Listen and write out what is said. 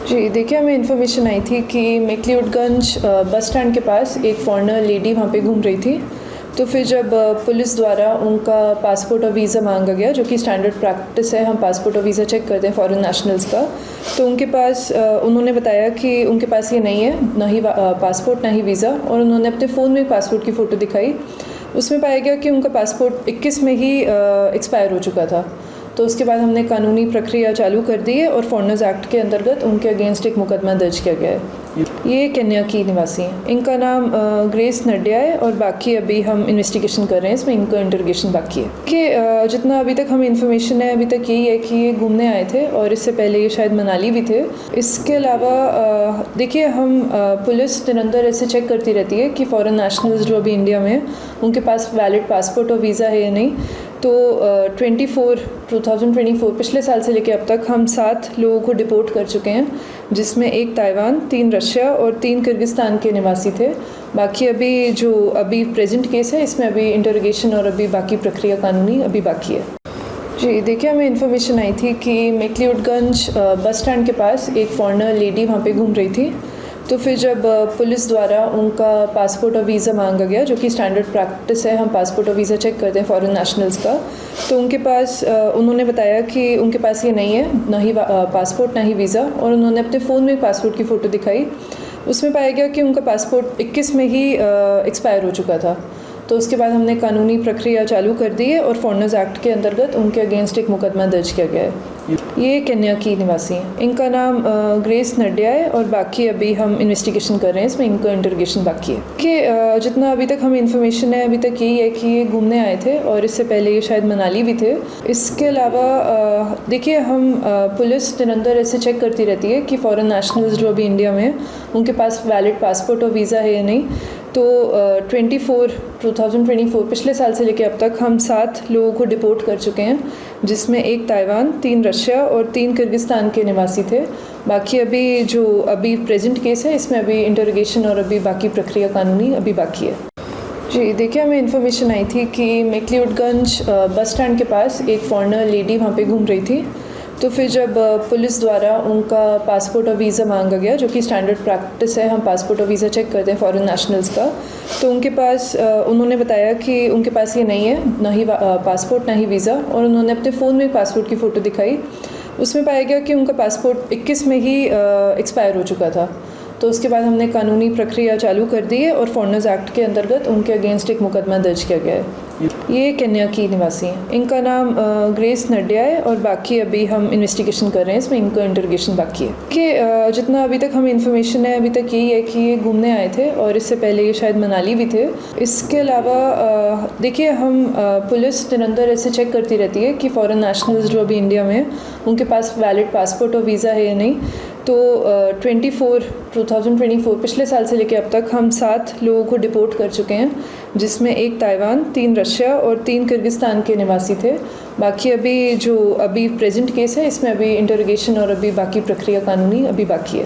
जी, देखिए हमें इन्फॉर्मेशन आई थी कि मैक्लियोडगंज बस स्टैंड के पास एक फॉरेनर लेडी वहाँ पे घूम रही थी। तो फिर जब पुलिस द्वारा उनका पासपोर्ट और वीज़ा मांगा गया, जो कि स्टैंडर्ड प्रैक्टिस है, हम पासपोर्ट और वीज़ा चेक करते हैं फॉरेन नेशनल्स का। तो उनके पास उन्होंने बताया कि उनके पास ये नहीं है, ना ही पासपोर्ट ना ही वीज़ा, और उन्होंने अपने फ़ोन में पासपोर्ट की फ़ोटो दिखाई। उसमें पाया गया कि उनका पासपोर्ट 21 में ही एक्सपायर हो चुका था। तो उसके बाद हमने कानूनी प्रक्रिया चालू कर दी है और फॉरेनर्स एक्ट के अंतर्गत उनके अगेंस्ट एक मुकदमा दर्ज किया गया है। ये केन्या की निवासी हैं। इनका नाम ग्रेस नड्या है और बाकी अभी हम इन्वेस्टिगेशन कर रहे हैं, इसमें इनका इंटरोगेशन बाकी है। कि जितना अभी तक हमें इन्फॉर्मेशन है अभी तक यही है कि ये घूमने आए थे और इससे पहले ये शायद मनाली भी थे। इसके अलावा देखिए हम पुलिस निरंतर ऐसे चेक करती रहती है कि फॉरेन नेशनल्स जो अभी इंडिया में हैं उनके पास वैलिड पासपोर्ट और वीज़ा है या नहीं। तो 2024 पिछले साल से लेकर अब तक हम 7 लोगों को डिपोर्ट कर चुके हैं, जिसमें एक ताइवान, 3 रशिया और 3 किर्गिस्तान के निवासी थे। बाकी अभी प्रेजेंट केस है, इसमें अभी इंटरोगेशन और अभी बाकी प्रक्रिया कानूनी अभी बाकी है। जी, देखिए हमें इन्फॉर्मेशन आई थी कि मैक्लियोडगंज बस स्टैंड के पास एक फॉरेनर लेडी वहाँ पे घूम रही थी। तो फिर जब पुलिस द्वारा उनका पासपोर्ट और वीज़ा मांगा गया, जो कि स्टैंडर्ड प्रैक्टिस है, हम पासपोर्ट और वीज़ा चेक करते हैं फॉरेन नेशनल्स का। तो उनके पास उन्होंने बताया कि उनके पास ये नहीं है, ना ही पासपोर्ट ना ही वीज़ा, और उन्होंने अपने फ़ोन में पासपोर्ट की फ़ोटो दिखाई। उसमें पाया गया कि उनका पासपोर्ट 21 में ही एक्सपायर हो चुका था। तो उसके बाद हमने कानूनी प्रक्रिया चालू कर दी है और फॉरेनर्स एक्ट के अंतर्गत उनके अगेंस्ट एक मुकदमा दर्ज किया गया है। ये केन्या की निवासी हैं। इनका नाम ग्रेस नड्या है और बाकी अभी हम इन्वेस्टिगेशन कर रहे हैं, इसमें इनका इंटरोगेशन बाकी है। कि जितना अभी तक हमें इन्फॉर्मेशन है अभी तक यही है कि ये घूमने आए थे और इससे पहले ये शायद मनाली भी थे। इसके अलावा देखिए हम पुलिस निरंतर ऐसे चेक करती रहती है कि फॉरेन नेशनल्स जो अभी इंडिया में हैं उनके पास वैलिड पासपोर्ट और वीज़ा है या नहीं। तो 2024 पिछले साल से लेकर अब तक हम 7 लोगों को डिपोर्ट कर चुके हैं, जिसमें एक ताइवान, 3 रशिया और 3 किर्गिस्तान के निवासी थे। बाकी अभी प्रेजेंट केस है, इसमें अभी इंटरोगेशन और अभी बाकी प्रक्रिया कानूनी अभी बाकी है। जी, देखिए हमें इन्फॉर्मेशन आई थी कि मैक्लियोडगंज बस स्टैंड के पास एक फॉरेनर लेडी वहाँ पे घूम रही थी। तो फिर जब पुलिस द्वारा उनका पासपोर्ट और वीज़ा मांगा गया, जो कि स्टैंडर्ड प्रैक्टिस है, हम पासपोर्ट और वीज़ा चेक करते हैं फॉरेन नेशनल्स का। तो उनके पास उन्होंने बताया कि उनके पास ये नहीं है, ना ही पासपोर्ट ना ही वीज़ा, और उन्होंने अपने फ़ोन में पासपोर्ट की फ़ोटो दिखाई। उसमें पाया गया कि उनका पासपोर्ट 21 में ही एक्सपायर हो चुका था। तो उसके बाद हमने कानूनी प्रक्रिया चालू कर दी है और फॉरेनर्स एक्ट के अंतर्गत उनके अगेंस्ट एक मुकदमा दर्ज किया गया है। ये केन्या की निवासी हैं। इनका नाम ग्रेस नड्या है और बाकी अभी हम इन्वेस्टिगेशन कर रहे हैं, इसमें इनका इंटरोगेशन बाकी है। कि जितना अभी तक हमें इन्फॉर्मेशन है अभी तक यही है कि ये घूमने आए थे और इससे पहले ये शायद मनाली भी थे। इसके अलावा देखिए हम पुलिस निरंतर ऐसे चेक करती रहती है कि फॉरेन नेशनल्स जो अभी इंडिया में हैं उनके पास वैलिड पासपोर्ट और वीज़ा है या नहीं। तो 2024 पिछले साल से लेकर अब तक हम 7 लोगों को डिपोर्ट कर चुके हैं, जिसमें एक ताइवान, 3 रशिया और 3 किर्गिस्तान के निवासी थे। बाकी अभी प्रेजेंट केस है, इसमें अभी इंटरोगेशन और अभी बाकी प्रक्रिया कानूनी अभी बाकी है।